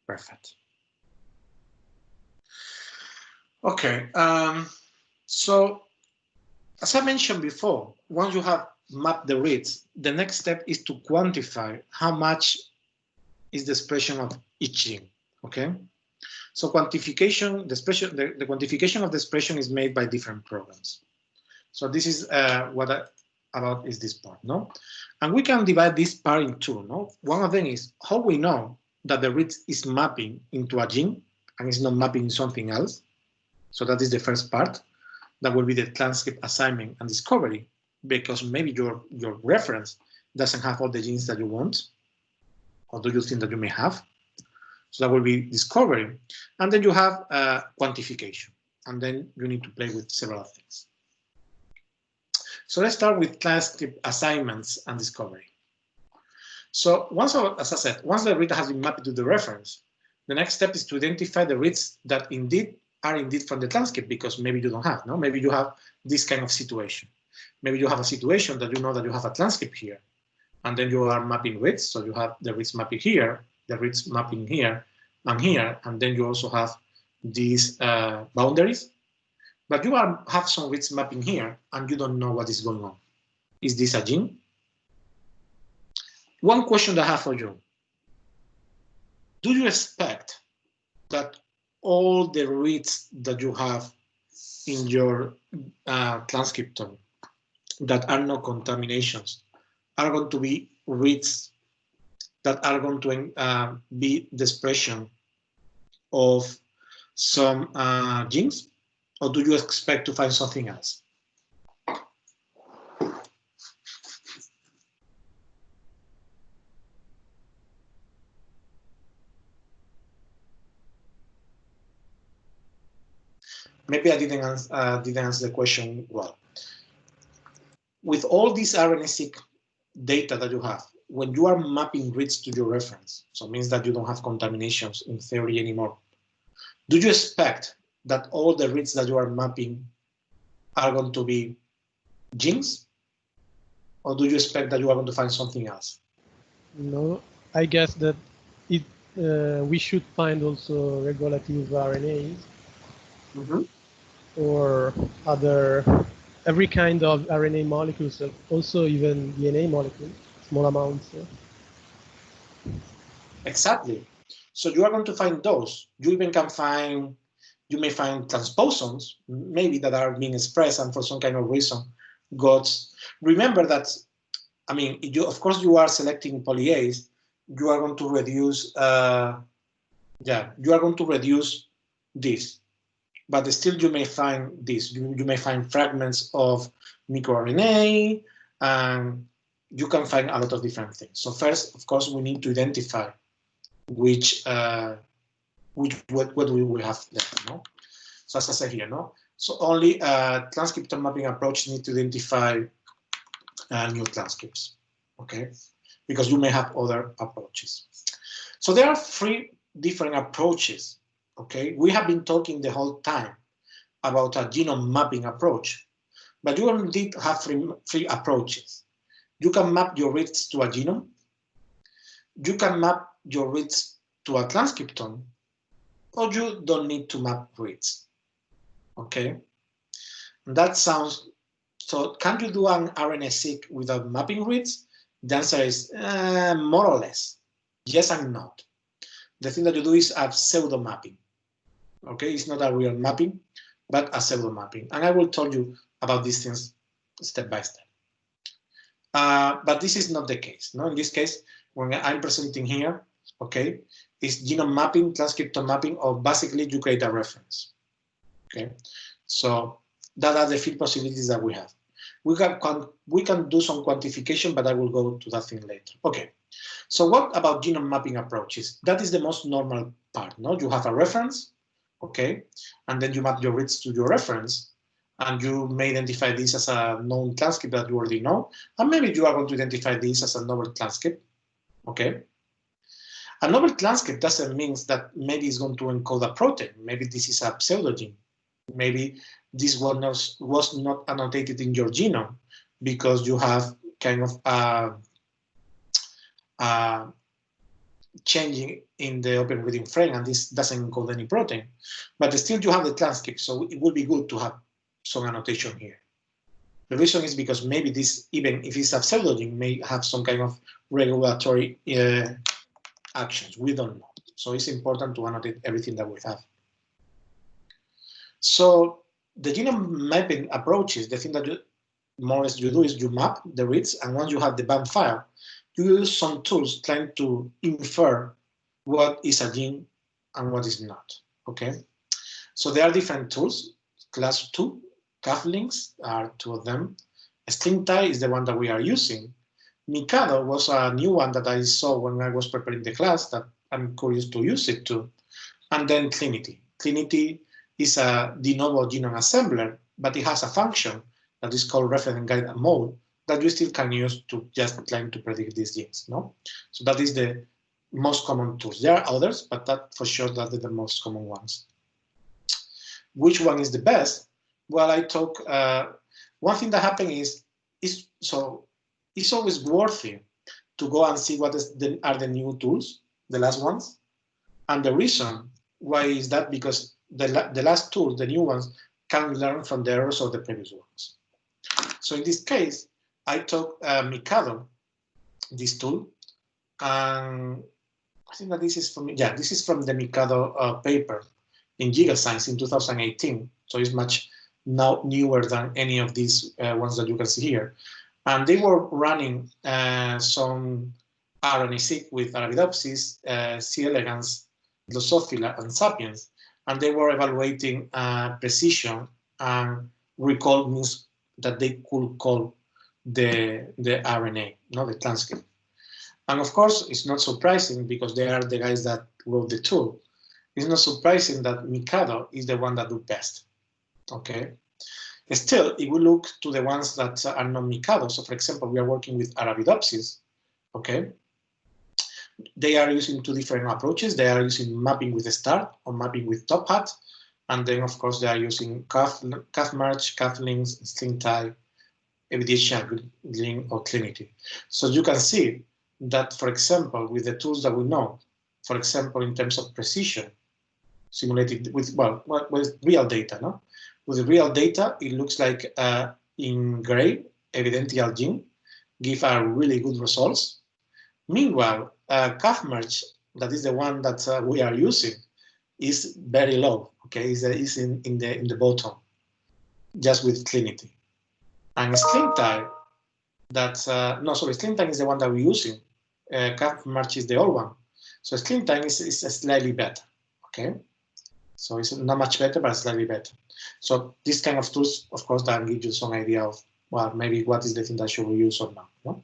Perfect. Okay, so as I mentioned before, once you have mapped the reads, the next step is to quantify how much is the expression of each gene, okay? So quantification, the quantification of the expression is made by different programs. So this is about is this part, no? And we can divide this part in two, no? One of them is how we know that the read is mapping into a gene and it's not mapping something else. So that is the first part. That will be the transcript assignment and discovery, because maybe your reference doesn't have all the genes that you want, or do you think that you may have? So that will be discovery. And then you have quantification. And then you need to play with several things. So let's start with transcript assignments and discovery. So once, as I said, once the read has been mapped to the reference, the next step is to identify the reads that are indeed from the transcript, because maybe you don't have, no? Maybe you have this kind of situation. Maybe you have a situation that you know that you have a transcript here, and then you are mapping reads, so you have the reads mapping here, the reads mapping here, and then you also have these boundaries. But you have some reads mapping here, and you don't know what is going on. Is this a gene? One question that I have for you. Do you expect that all the reads that you have in your transcriptome that are no contaminations are going to be reads that are going to be the expression of some genes? Or do you expect to find something else? Maybe I didn't answer the question well. With all this RNA-seq data that you have, when you are mapping reads to your reference, so it means that you don't have contaminations in theory anymore, do you expect that all the reads that you are mapping are going to be genes? Or do you expect that you are going to find something else? No, I guess that we should find also regulative RNAs. Mm-hmm. Or every kind of RNA molecules, also even DNA molecules, small amounts. Exactly. So you are going to find those. You may find transposons, maybe that are being expressed and for some kind of reason remember that, I mean, of course you are selecting polyase, you are going to reduce, you are going to reduce this. But still you may find this. You may find fragments of microRNA, and you can find a lot of different things. So first, of course, we need to identify what we will have left, no? So as I said here, no? So only transcriptome mapping approach need to identify new transcripts, okay? Because you may have other approaches. So there are 3 different approaches. Okay, we have been talking the whole time about a genome mapping approach, but you indeed have 3 approaches. You can map your reads to a genome, you can map your reads to a transcriptome, or you don't need to map reads. Okay, that sounds, so can you do an RNA-seq without mapping reads? The answer is more or less, yes and no. The thing that you do is a pseudo mapping. Okay, it's not a real mapping, but a pseudo mapping. And I will tell you about these things step by step. But this is not the case. No, in this case, when I'm presenting here, okay, it's genome mapping, transcriptome mapping, or basically you create a reference. Okay, so that are the 3 possibilities that we have. We can do some quantification, but I will go to that thing later. Okay, so what about genome mapping approaches? That is the most normal part. No, you have a reference. Okay, and then you map your reads to your reference, and you may identify this as a known transcript that you already know, and maybe you are going to identify this as a novel transcript. Okay, a novel transcript doesn't mean that maybe it's going to encode a protein. Maybe this is a pseudogene. Maybe this was not annotated in your genome because you have kind of changing in the open reading frame, and this doesn't encode any protein. But still you have the transcript, so it would be good to have some annotation here. The reason is because maybe this, even if it's a pseudogene, may have some kind of regulatory actions. We don't know. So it's important to annotate everything that we have. So the genome mapping approaches, the thing that you more or less you do is you map the reads, and once you have the BAM file, you use some tools trying to infer what is a gene and what is not. Okay, so there are different tools. Class 2, cufflinks are 2 of them. StringTie is the one that we are using. Mikado was a new one that I saw when I was preparing the class that I'm curious to use it too. And then Trinity. Trinity is a de novo genome assembler, but it has a function that is called reference guide mode that you still can use to just trying to predict these genes. No, so that is the most common tools. There are others, but that for sure that are the most common ones. Which one is the best? Well, I talk. One thing that happened is it's always worthy to go and see what are the new tools, the last ones, and the reason why is that because the last tools, the new ones, can learn from the errors of the previous ones. So in this case, I took Mikado, this tool, and I think that this is from the Mikado paper in GigaScience in 2018. So it's much now newer than any of these ones that you can see here. And they were running some RNA-seq with Arabidopsis, C. elegans, Drosophila, and Sapiens, and they were evaluating precision and recall means that they could call the RNA, not the transcript. And of course, it's not surprising because they are the guys that wrote the tool. It's not surprising that Mikado is the one that do best. Okay. Still, if we look to the ones that are not Mikado, so for example, we are working with Arabidopsis. Okay. They are using 2 different approaches. They are using mapping with start or mapping with top hat. And then, of course, they are using cuff merge, cufflinks, StringTie, evidential link, or Trinity. So you can see that, for example, with the tools that we know, for example, in terms of precision, simulated with, well, with real data, no? With real data, it looks like in gray, evidential gene give really good results. Meanwhile, cuff merge, that is the one that we are using, is very low. Okay, is in the bottom, just with Trinity. And StringTie, StringTie is the one that we're using. Cuff merge is the old one. So StringTie is slightly better. Okay, so it's not much better, but slightly better. So this kind of tools, of course, that give you some idea of, well, maybe what is the thing that should we use or not. No?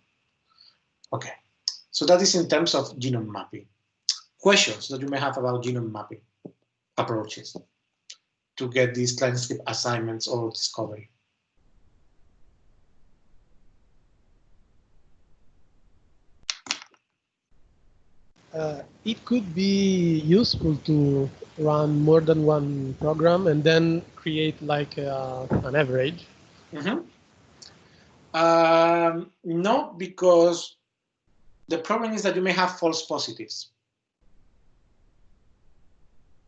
Okay, so that is in terms of genome mapping. Questions that you may have about genome mapping approaches to get these transcript assignments or discovery. It could be useful to run more than one program and then create like an average. Mm-hmm. No, because the problem is that you may have false positives.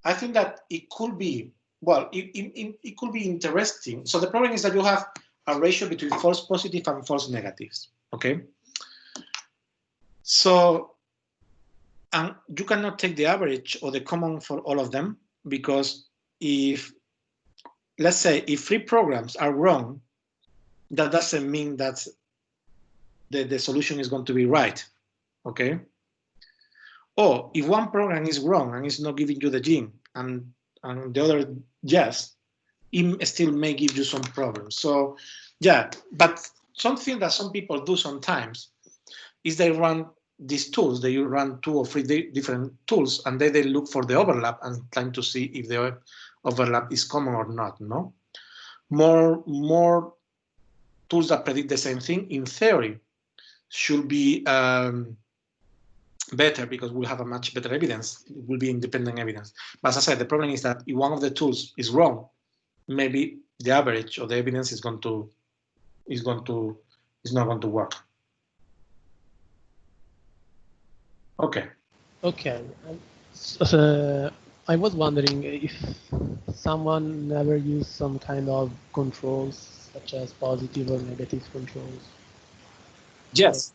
I think that it could be, well, it could be interesting. So the problem is that you have a ratio between false positive and false negatives, okay? So, and you cannot take the average or the common for all of them, because if, let's say, if 3 programs are wrong, that doesn't mean that the solution is going to be right, okay? Or if one program is wrong and it's not giving you the gene, and the other yes, it still may give you some problems. So yeah, but something that some people do sometimes is they run these tools. They run 2 or 3 different tools, and they look for the overlap and trying to see if the overlap is common or not. No, more tools that predict the same thing in theory should be better, because we'll have a much better evidence. It will be independent evidence. But as I said, the problem is that if one of the tools is wrong, maybe the average or the evidence is not going to work. Okay. Okay. So, I was wondering if someone never used some kind of controls, such as positive or negative controls. Yes.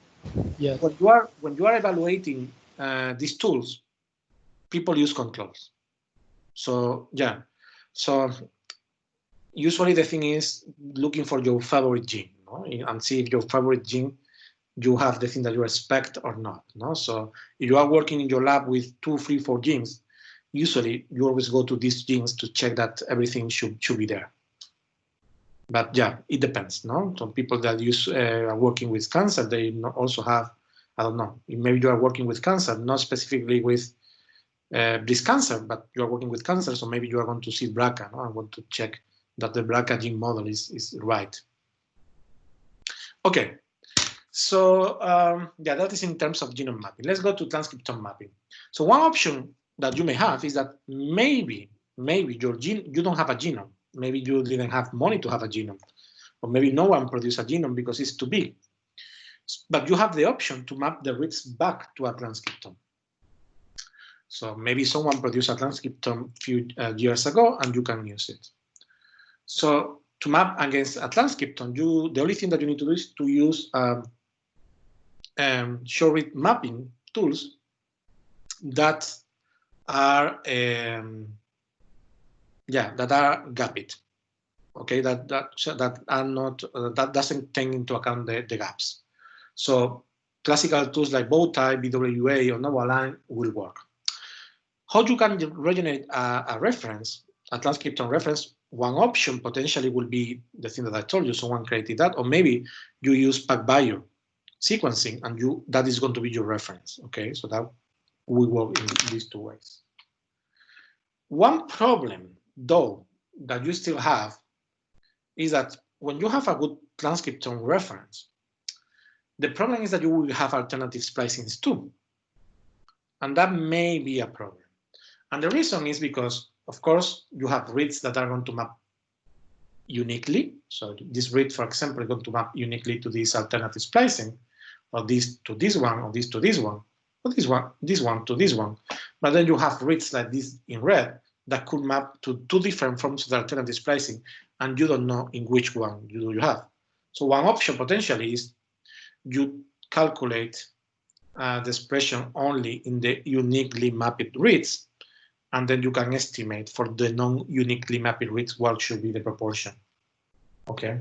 Yes. When you are evaluating these tools, people use controls. So yeah. So usually the thing is looking for your favorite gene, no? And see if your favorite gene you have the thing that you expect or not. No? So if you are working in your lab with 2, 3, 4 genes, usually you always go to these genes to check that everything should be there. But yeah, it depends. No, some people that are working with cancer, they also have, I don't know, maybe you are working with cancer, not specifically with breast cancer, but you are working with cancer, so maybe you are going to see BRCA, no? I want to check that the BRCA gene model is right. Okay, so yeah, that is in terms of genome mapping. Let's go to transcriptome mapping. So one option that you may have is that maybe your gene, you don't have a genome. Maybe you didn't have money to have a genome, or maybe no one produced a genome because it's too big. But you have the option to map the reads back to a transcriptome. So maybe someone produced a transcriptome a few years ago and you can use it. So to map against a transcriptome, the only thing that you need to do is to use short read mapping tools that are gapped. Okay, that are not that doesn't take into account the gaps. So classical tools like Bowtie, BWA, or NovoAlign will work. How you can regenerate a reference, a transcriptome reference? One option potentially will be the thing that I told you. Someone created that, or maybe you use PacBio sequencing, and that is going to be your reference. Okay, so that will work in these two ways. One problem, though, that you still have is that when you have a good transcriptome reference, the problem is that you will have alternative splicings too. And that may be a problem. And the reason is because, of course, you have reads that are going to map uniquely. So this read, for example, is going to map uniquely to this alternative splicing, or this to this one, or this to this one, or this one to this one. But then you have reads like this in red that could map to 2 different forms of the alternative splicing, and you don't know in which one you have. So one option potentially is you calculate the expression only in the uniquely mapped reads, and then you can estimate for the non-uniquely mapped reads what should be the proportion. Okay.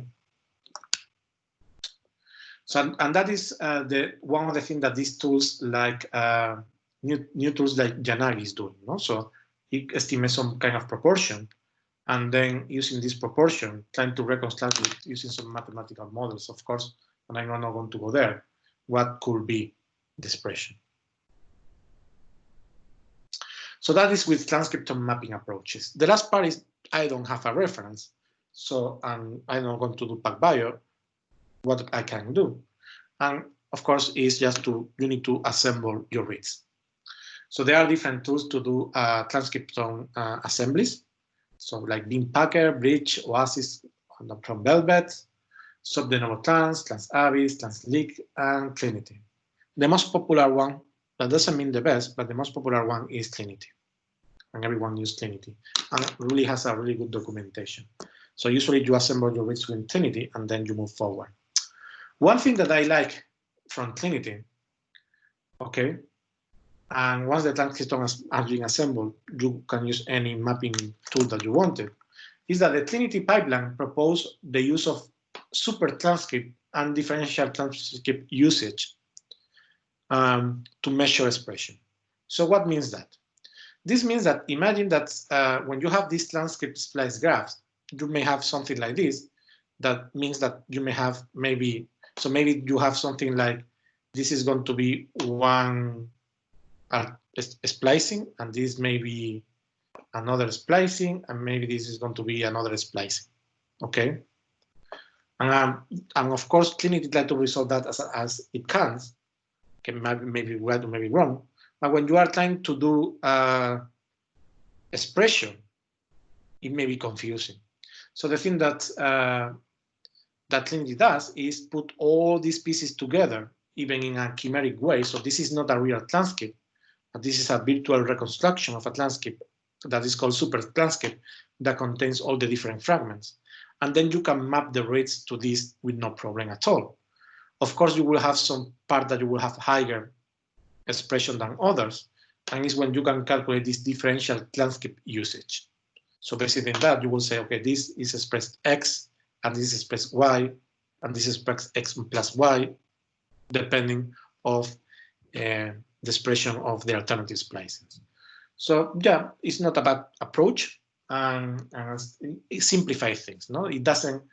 So, and that is one of the things that these tools like new tools like Janagi is doing. No? So it estimates some kind of proportion, and then using this proportion, trying to reconcile it using some mathematical models, of course, and I'm not going to go there, what could be the expression. So that is with transcriptome mapping approaches. The last part is I don't have a reference, so I'm not going to do PacBio. What I can do, and of course, is just you need to assemble your reads. So there are different tools to do transcriptome assemblies. So like BeamPacker, Bridge, Oasis from Velvet, SubDenovo Trans, TransAvis, TransLeak, and Trinity. The most popular one, that doesn't mean the best, but the most popular one is Trinity. And everyone uses Trinity. And it really has a really good documentation. So usually you assemble your reads with Trinity and then you move forward. One thing that I like from Trinity, okay, and once the transcriptome has been assembled, you can use any mapping tool that you wanted, is that the Trinity pipeline proposed the use of super transcript and differential transcript usage to measure expression. So what means that? This means that imagine that when you have these transcript splice graphs, you may have something like this. That means that you may have maybe you have something like this is going to be one splicing, and this may be another splicing, and maybe this is going to be another splicing. Okay, and of course, Trinity tries to resolve that as it can. Okay, maybe right or maybe wrong. But when you are trying to do expression, it may be confusing. So the thing that Trinity does is put all these pieces together, even in a chimeric way. So this is not a real transcript, This is a virtual reconstruction of a transcript that is called super transcript that contains all the different fragments. And then you can map the reads to this with no problem at all. Of course, you will have some part that you will have higher expression than others, and it's when you can calculate this differential transcript usage. So basically in that, you will say, okay, this is expressed X, and this is expressed Y, and this is expressed X plus Y, depending of the expression of the alternative splices. So yeah, it's not a bad approach, and it simplifies things. No, it doesn't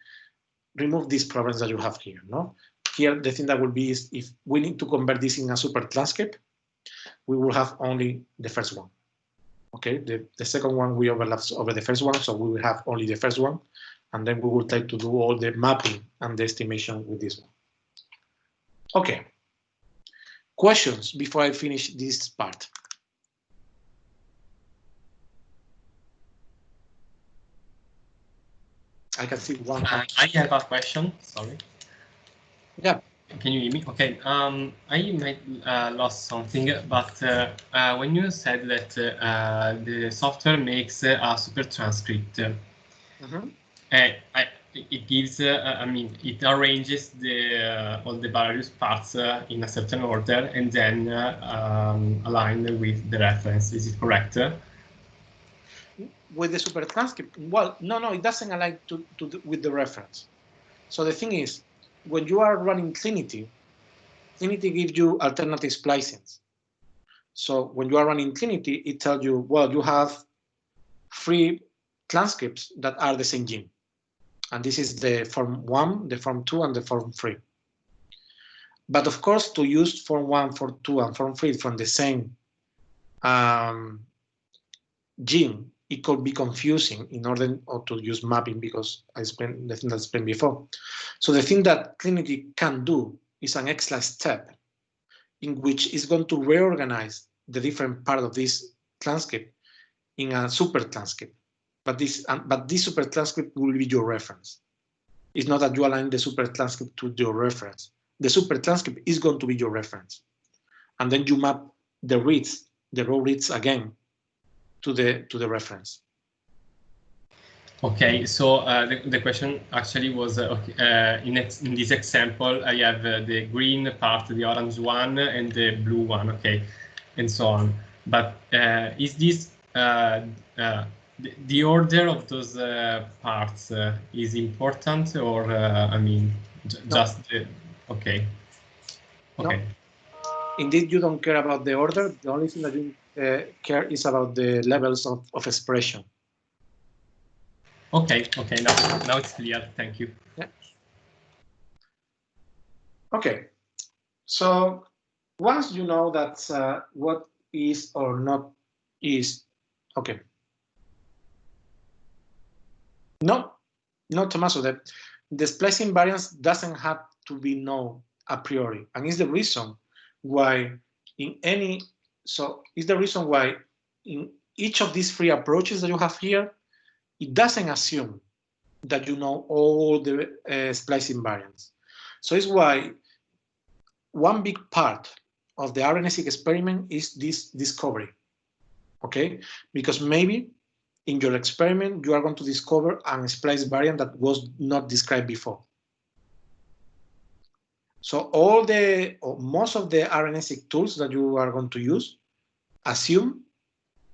remove these problems that you have here. No, here the thing that will be is if we need to convert this in a super transcript, we will have only the first one. Okay, the second one we overlaps over the first one, so we will have only the first one, and then we will try to do all the mapping and the estimation with this one. Okay. Questions before I finish this part? I can see one. I have a question. Sorry. Yeah. Can you hear me? Okay. I might lost something, but when you said that the software makes a super transcript, it gives. I mean, it arranges the all the various parts in a certain order and then aligned with the reference. Is it correct? With the super transcript, well, no, it doesn't align with the reference. So the thing is, when you are running Trinity gives you alternative splicings. So when you are running Trinity, it tells you, well, you have 3 transcripts that are the same gene. And this is the form 1, the form 2, and the form 3. But of course, to use form 1, form 2, and form 3 from the same gene, it could be confusing in order to use mapping, because I explained the thing that I explained before. So the thing that Trinity can do is an extra step in which it's going to reorganize the different part of this transcript in a super transcript. But this super transcript will be your reference. It's not that you align the super transcript to your reference. The super transcript is going to be your reference. And then you map the reads, the raw reads again, to the reference. Okay, so the question actually was in this example, I have the green part, the orange one, and the blue one, okay, and so on. But is this the order of those parts is important, or I mean, just okay, okay. No. Indeed, you don't care about the order. The only thing that you care is about the levels of expression. Okay, now it's clear. Thank you. Yeah. Okay, so once you know that what is or not is, okay. No, Tommaso, the splicing variance doesn't have to be known a priori, and it's the reason why in each of these 3 approaches that you have here, it doesn't assume that you know all the splicing variants. So it's why one big part of the RNA-seq experiment is this discovery, okay? Because maybe in your experiment, you are going to discover a splice variant that was not described before. So most of the RNA-seq tools that you are going to use assume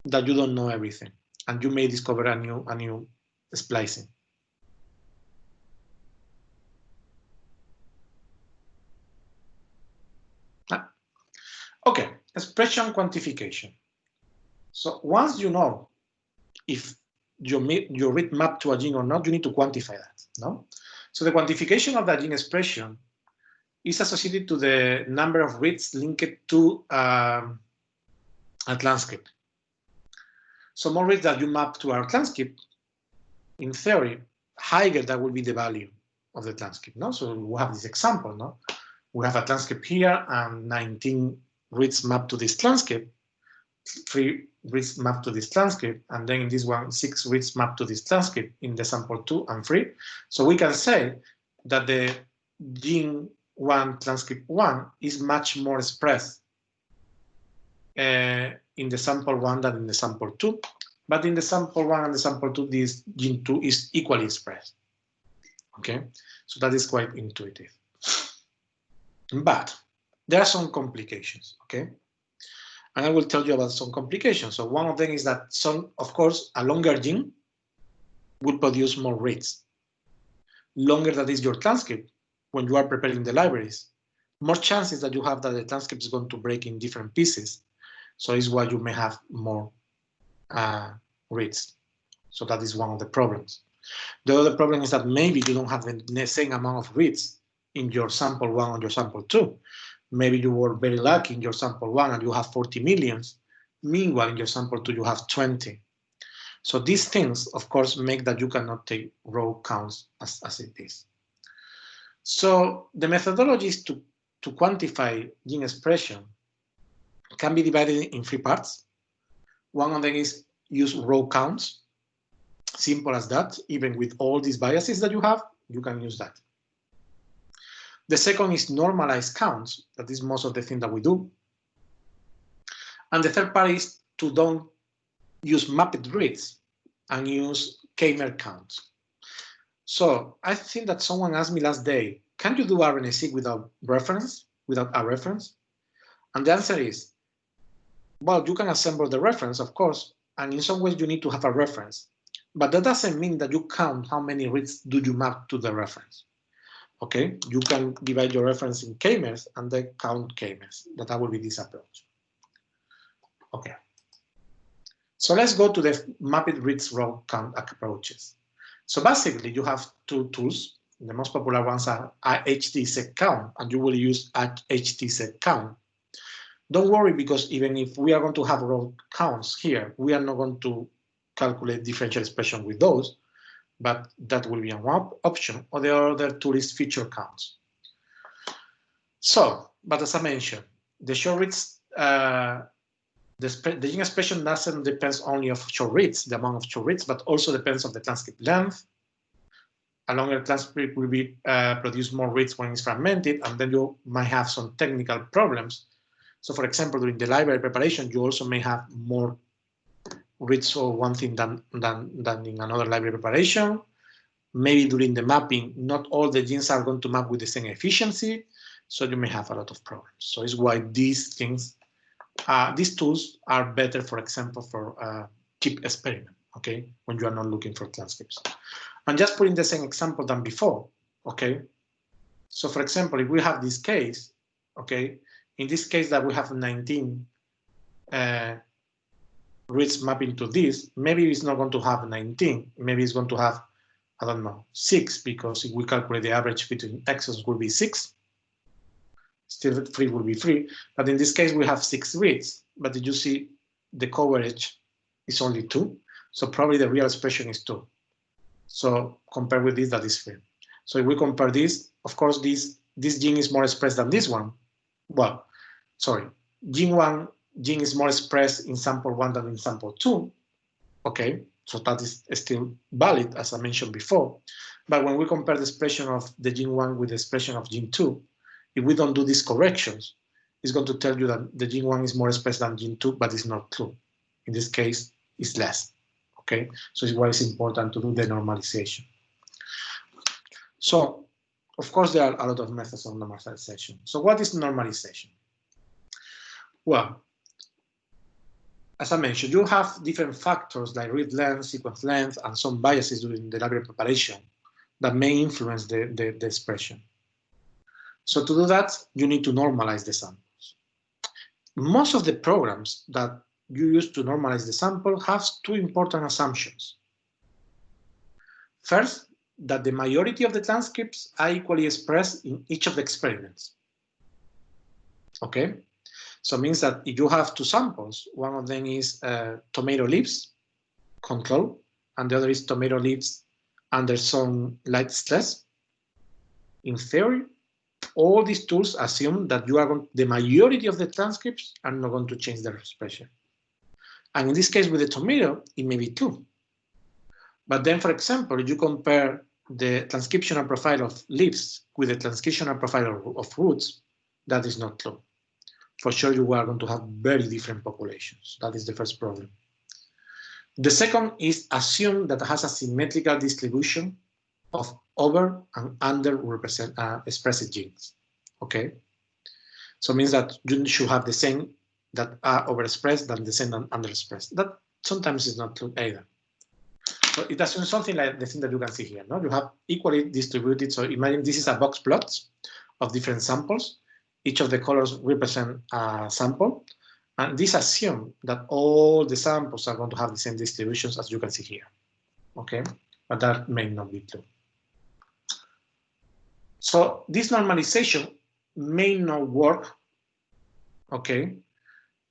that you don't know everything, and you may discover a new splicing. Okay, expression quantification. So once you know if your read map to a gene or not, you need to quantify that, no? So the quantification of that gene expression is associated to the number of reads linked to a transcript. So more reads that you map to our transcript, in theory, higher that will be the value of the transcript, no? So we have this example, no? We have a transcript here and 19 reads mapped to this transcript, 3 reads mapped to this transcript, and then in this one, 6 reads mapped to this transcript in the sample 2 and 3. So we can say that the gene 1 transcript 1 is much more expressed in the sample 1 than in the sample 2. But in the sample 1 and the sample 2, this gene 2 is equally expressed. Okay, so that is quite intuitive. But there are some complications, okay? And I will tell you about some complications. So one of them is that of course, a longer gene will produce more reads. Longer that is your transcript, when you are preparing the libraries, more chances that you have that the transcript is going to break in different pieces. So it's why you may have more reads. So that is one of the problems. The other problem is that maybe you don't have the same amount of reads in your sample 1 and your sample 2. Maybe you were very lucky in your sample 1 and you have 40 millions. Meanwhile, in your sample 2, you have 20. So these things, of course, make that you cannot take row counts as it is. So the methodologies to quantify gene expression can be divided in 3 parts. One of them is use row counts. Simple as that. Even with all these biases that you have, you can use that. The second is normalized counts. That is most of the thing that we do. And the third part is to don't use mapped reads and use k-mer counts. So I think that someone asked me last day, can you do RNA-seq without a reference? And the answer is, well, you can assemble the reference, of course, and in some ways you need to have a reference. But that doesn't mean that you count how many reads do you map to the reference. Okay, you can divide your reference in k-mers and then count k-mers. That will be this approach. Okay. So let's go to the mapped reads row count approaches. So basically, you have 2 tools. The most popular ones are I2TA2020 count, and you will use I2TA2020 count. Don't worry, because even if we are going to have row counts here, we are not going to calculate differential expression with those, but that will be one option. Or the other tool is feature counts. So, but as I mentioned, the short reads, the gene expression doesn't depend only of short reads, the amount of short reads, but also depends on the transcript length. A longer transcript will be produce more reads when it's fragmented, and then you might have some technical problems. So, for example, during the library preparation, you also may have more reads for one thing than in another library preparation. Maybe during the mapping, not all the genes are going to map with the same efficiency, so you may have a lot of problems. So it's why these things, these tools are better, for example, for cheap experiment, okay, when you are not looking for transcripts. And just putting the same example than before, okay. So, for example, if we have this case, okay, in this case that we have 19 reads mapping to this, maybe it's not going to have 19, maybe it's going to have, I don't know, 6, because if we calculate the average between exons will be 6. Still 3 will be 3, but in this case we have 6 reads, but did you see the coverage is only 2? So probably the real expression is 2. So compared with this, that is 3. So if we compare this, of course, this gene is more expressed than this one. Well, sorry, gene is more expressed in sample 1 than in sample 2. Okay, so that is still valid, as I mentioned before. But when we compare the expression of the gene 1 with the expression of gene 2, if we don't do these corrections, it's going to tell you that the gene 1 is more expressed than gene 2, but it's not true. In this case, it's less. Okay, so it's why it's important to do the normalization. So, of course, there are a lot of methods of normalization. So what is normalization? Well, as I mentioned, you have different factors like read length, sequence length, and some biases during the library preparation that may influence the expression. So to do that, you need to normalize the samples. Most of the programs that you use to normalize the sample have 2 important assumptions. First, that the majority of the transcripts are equally expressed in each of the experiments. Okay, so it means that if you have 2 samples, one of them is tomato leaves control, and the other is tomato leaves under some light stress. In theory, all these tools assume that you are the majority of the transcripts are not going to change their expression. And in this case, with the tomato, it may be 2. But then, for example, if you compare the transcriptional profile of leaves with the transcriptional profile of roots, that is not true. for sure you are going to have very different populations. That is the first problem. The second is assume that it has a symmetrical distribution of over and under expressive genes. Okay, so it means that you should have the same that are overexpressed than the same that underexpressed. That sometimes is not true either. So it assumes something like the thing that you can see here. No, you have equally distributed. So imagine this is a box plot of different samples. Each of the colors represent a sample. And this assumes that all the samples are going to have the same distributions as you can see here. Okay, but that may not be true. So this normalization may not work, okay,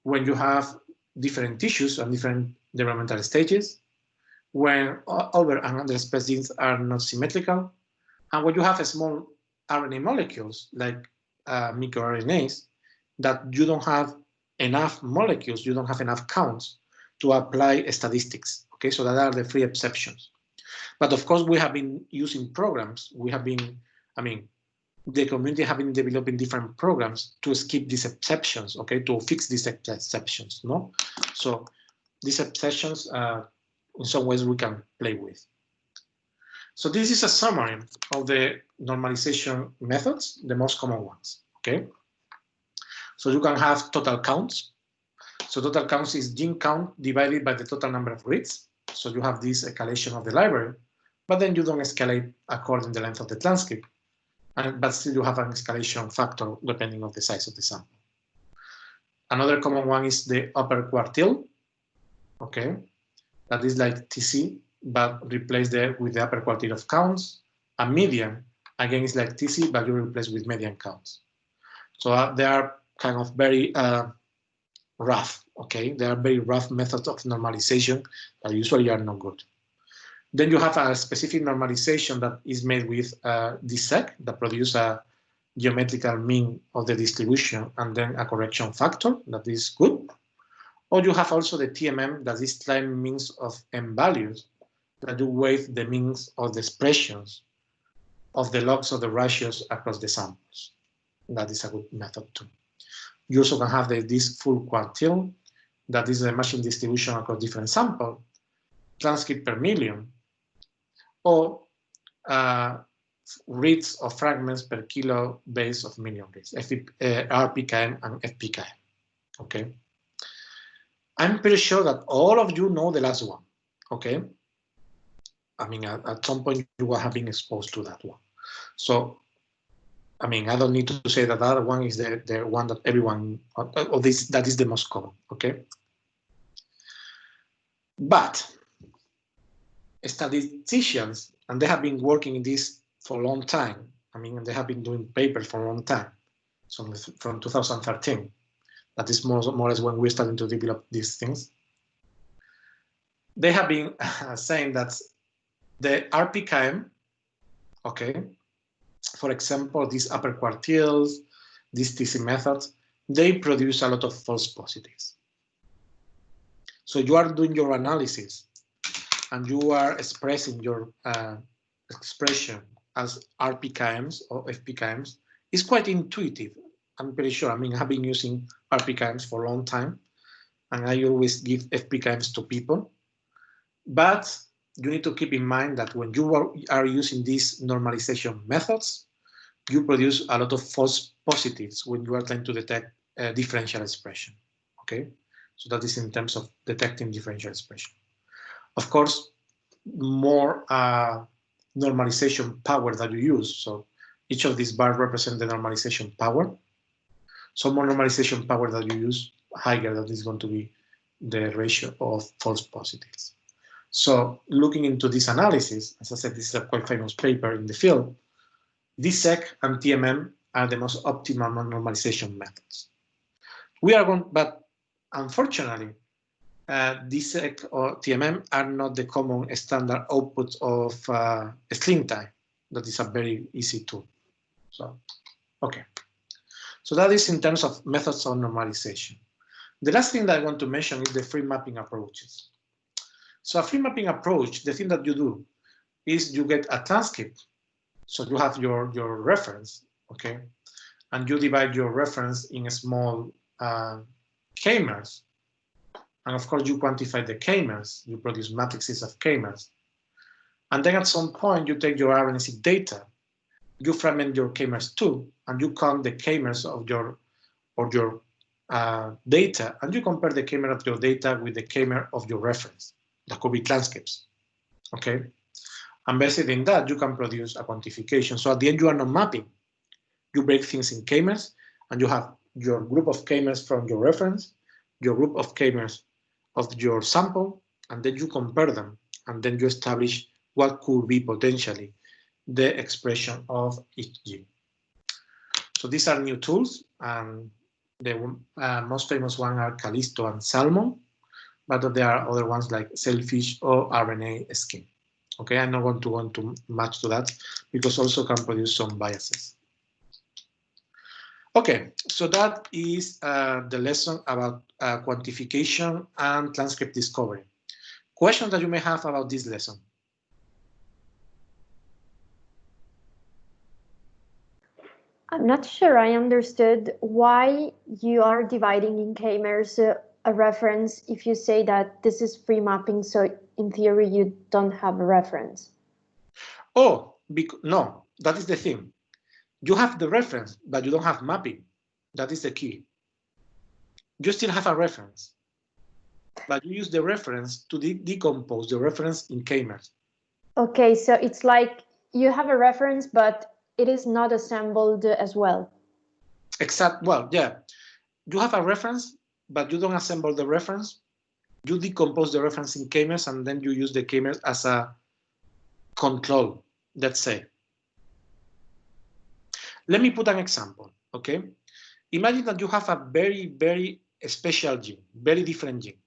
when you have different tissues and different developmental stages, when over and underexpressed genes are not symmetrical, and when you have small RNA molecules like microRNAs that you don't have enough molecules, you don't have enough counts to apply statistics. Okay, so that are the three exceptions. But of course, we have been using programs. We have been, the community have been developing different programs to skip these exceptions. Okay, to fix these exceptions. No, so these exceptions, in some ways, we can play with. So this is a summary of the normalization methods, the most common ones. Okay. So you can have total counts. So total counts is gene count divided by the total number of reads. So you have this escalation of the library, but then you don't escalate according to the length of the transcript. But still you have an escalation factor depending on the size of the sample. Another common one is the upper quartile. Okay, that is like TC, but replace there with the upper quartile of counts. A median, again, is like TC, but you replace with median counts. So they are kind of very rough, okay? They are very rough methods of normalization that usually are not good. Then you have a specific normalization that is made with DSEC that produce a geometrical mean of the distribution and then a correction factor that is good. Or you have also the TMM that is time means of M values that do weight the means of the expressions of the logs of the ratios across the samples. That is a good method too. You also can have this full quartile, that is the machine distribution across different samples, transcript per million, or reads of fragments per kilo base of million reads, RPKM and FPKM. Okay. I'm pretty sure that all of you know the last one. Okay. At some point you will have been exposed to that one. So I don't need to say that the other one is the one that everyone, or that is the most common, okay? But statisticians, and they have been working in this for a long time. They have been doing papers for a long time. So from 2013, that is more or less when we're starting to develop these things. They have been saying that the RPKM, okay, for example, these upper quartiles, these TC methods, they produce a lot of false positives. So you are doing your analysis and you are expressing your expression as RPKMs or FPKMs. It's quite intuitive, I'm pretty sure. I have been using RPKMs for a long time, and I always give FPKMs to people. But you need to keep in mind that when you are using these normalization methods, you produce a lot of false positives when you are trying to detect differential expression. Okay, so that is in terms of detecting differential expression. Of course, more normalization power that you use. So each of these bars represent the normalization power. So more normalization power that you use, higher that is going to be the ratio of false positives. So looking into this analysis, as I said, this is a quite famous paper in the field. DSEC and TMM are the most optimal normalization methods. But unfortunately, DSEC or TMM are not the common standard outputs of SlimTime. That is a very easy tool. So, okay. So that is in terms of methods of normalization. The last thing that I want to mention is the free mapping approaches. So a free mapping approach, the thing that you do is you get a transcript. So you have your reference, okay? And you divide your reference in small k-mers, and of course you quantify the k-mers, you produce matrices of k-mers, and then at some point you take your RNA-seq data, you fragment your k-mers too, and you count the k-mers of your data, and you compare the k-mer of your data with the k-mer of your reference. That could be transcripts, okay? And based in that, you can produce a quantification. So at the end, you are not mapping. You break things in k-mers, and you have your group of k-mers from your reference, your group of k-mers of your sample, and then you compare them, and then you establish what could be potentially the expression of each gene. So these are new tools, and the most famous ones are Callisto and Salmon, but there are other ones like Sailfish or RNA Skin. Okay, I'm not going to go into much to that because also can produce some biases. Okay, so that is the lesson about quantification and transcript discovery. Questions that you may have about this lesson? I'm not sure I understood why you are dividing in k-mers a reference if you say that this is free mapping, so in theory you don't have a reference. Oh, no, that is the thing. You have the reference, but you don't have mapping. That is the key. You still have a reference, but you use the reference to decompose the reference in k-mers. Okay, so it's like you have a reference, but it is not assembled as well. Well, yeah. You have a reference, but you don't assemble the reference. You decompose the reference in k-mers, and then you use the k-mers as a control, let's say. Let me put an example, okay? Imagine that you have a very, very special gene, very different gene.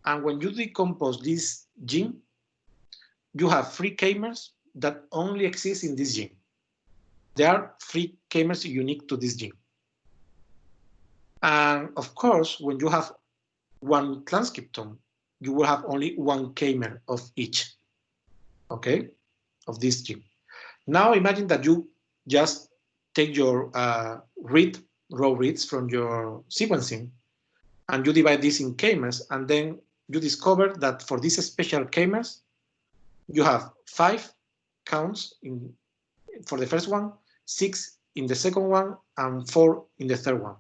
And when you decompose this gene, you have 3 k-mers that only exist in this gene. There are 3 k-mers unique to this gene. And of course, when you have one transcriptome, you will have only 1 k-mer of each, okay, of this gene. Now imagine that you just take your raw reads from your sequencing, and you divide this in k-mers, and then you discover that for these special k-mers, you have 5 counts for the first one, 6 in the second one, and 4 in the third one.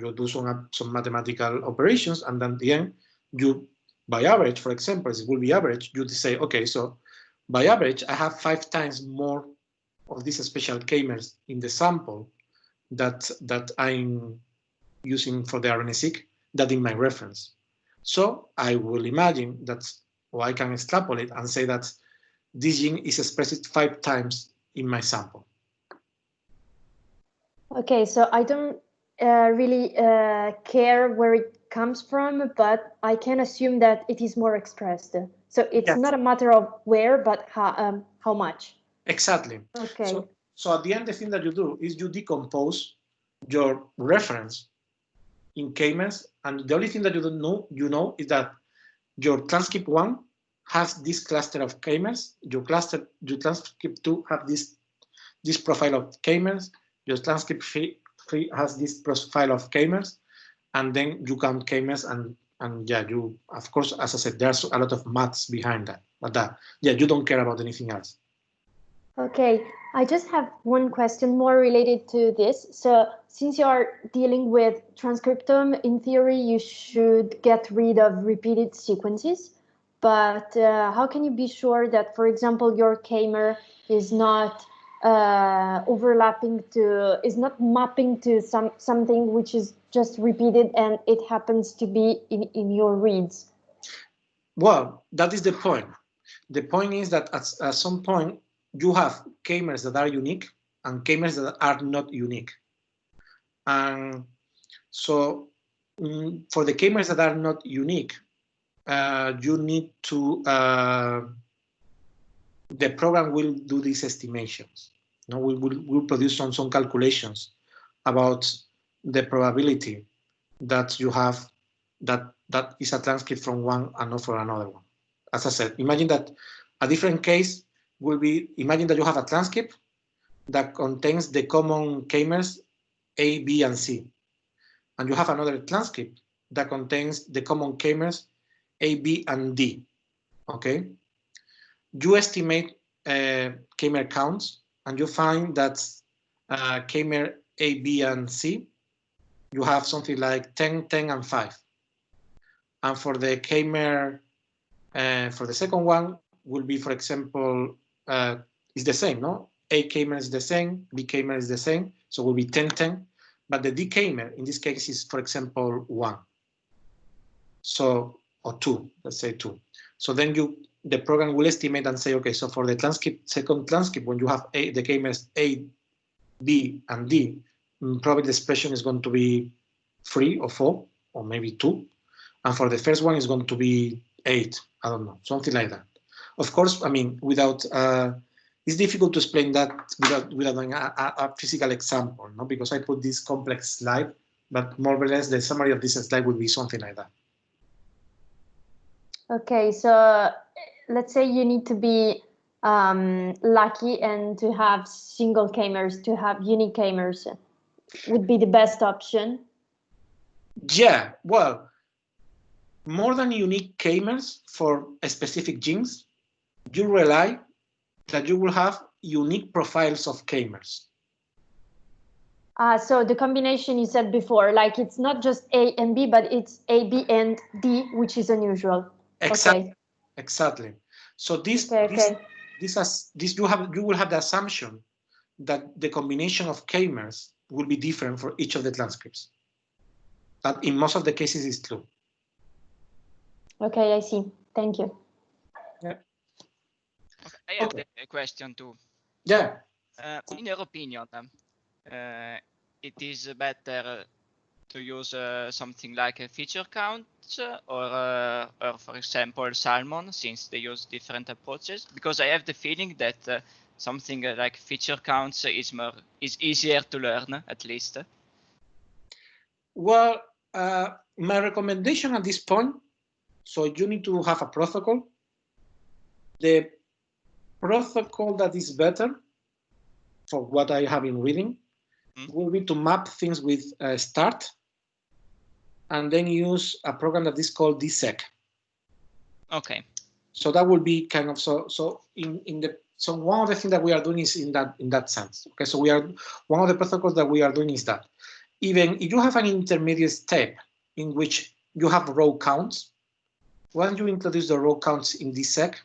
You do some mathematical operations, and then at the end, you, by average, for example, it will be average, you say, okay, so by average, I have 5 times more of these special k-mers in the sample that I'm using for the RNA-seq than in my reference. So I will imagine that, or I can extrapolate and say that this gene is expressed 5 times in my sample. Okay, so I don't really care where it comes from, but I can assume that it is more expressed. So it's Yes. not a matter of where, but how much. Exactly. Okay. So at the end, the thing that you do is you decompose your reference in k-mers, and the only thing that you know is that your transcript 1 has this cluster of k-mers, your transcript 2 have this profile of k-mers, your transcript 3 has this profile of k-mers, and then you count k-mers, and yeah, you, of course, as I said, there's a lot of maths behind that, but yeah, you don't care about anything else. Okay, I just have one question more related to this. So since you are dealing with transcriptome, in theory, you should get rid of repeated sequences. But how can you be sure that, for example, your k-mer is not is not mapping to something which is just repeated and it happens to be in your reads? Well, that is the point. The point is that at some point, you have k-mers that are unique and k-mers that are not unique. And so for the k-mers that are not unique, you need to, the program will do these estimations. No, we'll produce some calculations about the probability that you have that is a transcript from one and not from another one. As I said, imagine that a different case will be, imagine that you have a transcript that contains the common k-mers A, B, and C. and you have another transcript that contains the common k-mers A, B, and D. Okay, you estimate k-mer counts, and you find that k-mer A, B, and C, you have something like 10, 10, and 5. And for the k-mer, for the second one, will be, for example, is the same, no? A k-mer is the same, B k-mer is the same, so it will be 10, 10. But the D k-mer in this case is, for example, 1. So, or 2, let's say 2. So then the program will estimate and say, okay, so for the second transcript, when you have the k-mers A, B, and D, probably the expression is going to be 3 or 4, or maybe 2. And for the first one, it's going to be 8. I don't know, something like that. Of course, I mean, without, it's difficult to explain that without doing a physical example, no? Because I put this complex slide, but more or less the summary of this slide would be something like that. Okay, so let's say you need to be lucky and to have single k-mers, to have unique k-mers would be the best option. Yeah, well, more than unique k-mers for specific genes, you rely that you will have unique profiles of k-mers. So the combination you said before, like it's not just A and B, but it's A, B, and D, which is unusual. Exactly. Okay. Exactly. So this you will have the assumption that the combination of k-mers will be different for each of the transcripts. But in most of the cases, it's true. Okay, I see. Thank you. Yeah. Okay, I have a question too. Yeah. In your opinion, it is better to use something like a feature count or for example, Salmon, since they use different approaches? Because I have the feeling that something like feature counts is easier to learn, at least. Well, my recommendation at this point, so you need to have a protocol. The protocol that is better, for what I have been reading, will be to map things with start, and then use a program that is called dsec. Okay. So that will be kind of so one of the things that we are doing is in that sense. Okay, so one of the protocols that we are doing is that even if you have an intermediate step in which you have row counts, when you introduce the row counts in dsec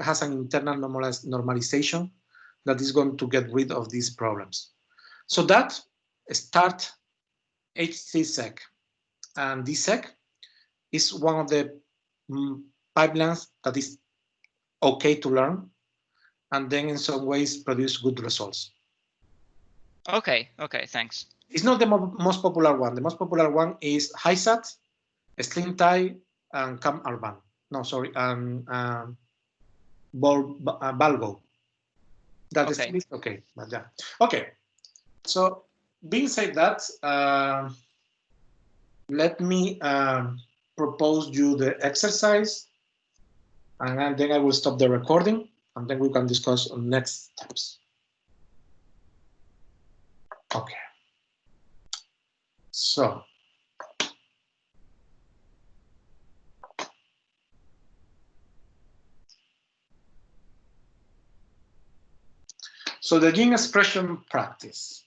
has an internal normalization that is going to get rid of these problems. So that start HCSec and dsec is one of the pipelines that is okay to learn, and then in some ways produce good results. Okay, thanks. It's not the most popular one. The most popular one is HiSat, SlimTie, and CamUrban. No, sorry, and Balgo. That okay. is okay, but yeah. Okay, so being said that, let me propose you the exercise, and then I will stop the recording, and then we can discuss on next steps. Okay. So the gene expression practice.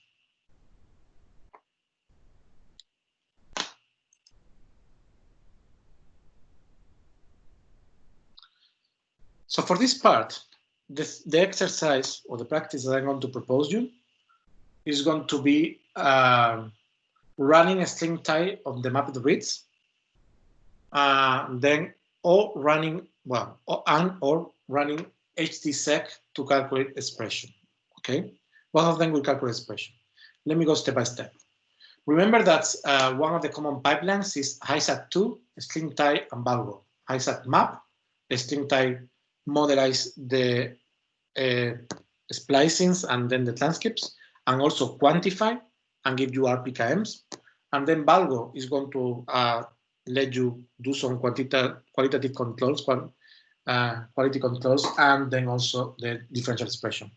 So for this part, the exercise or the practice that I'm going to propose you is going to be running a string tie of the mapped reads, then or running HDSec to calculate expression. Okay, both of them will calculate expression. Let me go step by step. Remember that one of the common pipelines is HiSat2, string tie, and Balgo. HiSat map, string tie modelize the splicings and then the transcripts, and also quantify and give you RPKMs. And then Balgo is going to let you do some qualitative controls, quality controls, and then also the differential expression.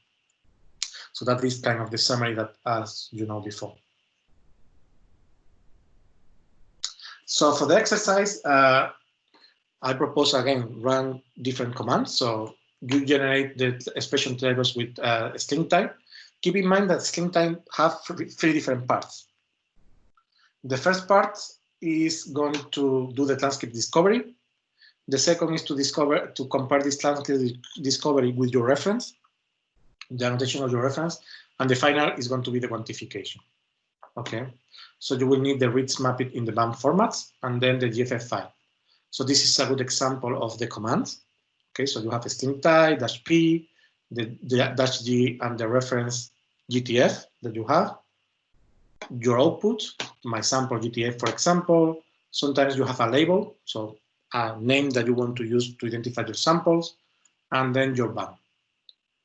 So that is kind of the summary that, as you know before. So for the exercise, I propose again run different commands. So you generate the expression tables with string type. Keep in mind that string type have three different parts. The first part is going to do the transcript discovery. The second is to compare this transcript discovery with your reference, the annotation of your reference, and the final is going to be the quantification. Okay, so you will need the reads mapped in the BAM formats and then the GFF file. So this is a good example of the commands. Okay, so you have a string type -p, the -g, and the reference GTF that you have. Your output, my sample GTF, for example. Sometimes you have a label, so a name that you want to use to identify your samples, and then your BAM.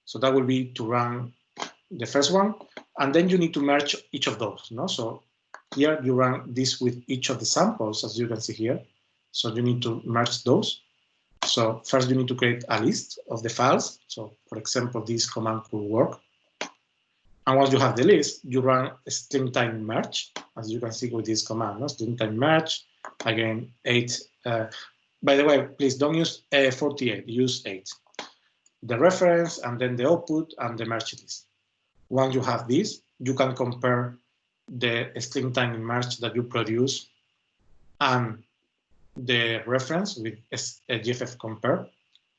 So that will be to run the first one, and then you need to merge each of those. No? So here you run this with each of the samples, as you can see here. So you need to merge those. So first you need to create a list of the files. So for example, this command could work. And once you have the list, you run a string type merge, as you can see with this command. No? String type merge, again, 8. By the way, please don't use 48, use 8. The reference, and then the output, and the merge list. Once you have this, you can compare the string type merge that you produce and the reference with a GFF compare.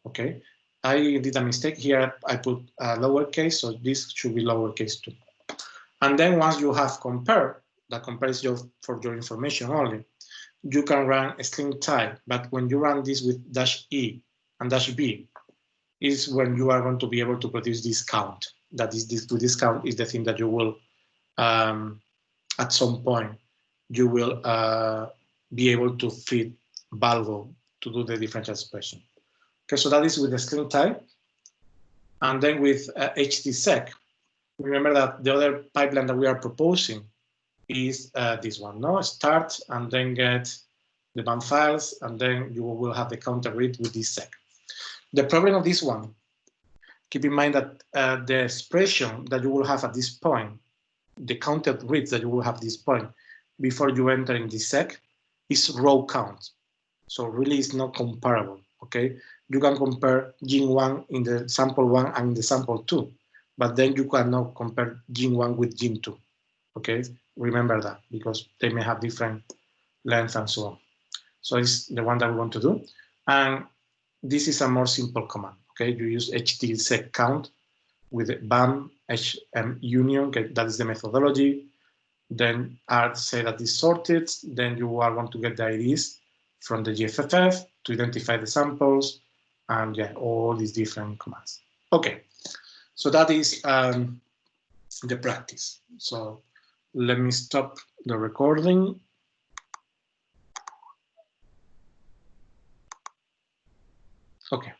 Okay, I did a mistake here. I put a lowercase, so this should be lowercase too. And then once you have compared, that compares for your information only, you can run a string type. But when you run this with -e and -b, is when you are going to be able to produce this count. That is, this count is the thing that you will, at some point, you will be able to feed Valvo to do the differential expression. Okay, so that is with the string type. And then with htsec, remember that the other pipeline that we are proposing is this one, no? Start and then get the BAM files, and then you will have the counter read with this sec. The problem of this one, keep in mind that the expression that you will have at this point, the counted reads that you will have at this point before you enter in the sec is row count. So really it's not comparable, okay? You can compare gene 1 in the sample 1 and in the sample 2, but then you cannot compare gene 1 with gene 2, okay? Remember that, because they may have different length and so on. So it's the one that we want to do. And this is a more simple command, okay? You use htsec count with BAM, HM union, okay? That is the methodology. Then R say that is sorted. Then you are going to get the IDs from the GFF to identify the samples, and yeah, all these different commands. Okay, so that is the practice. So let me stop the recording. Okay.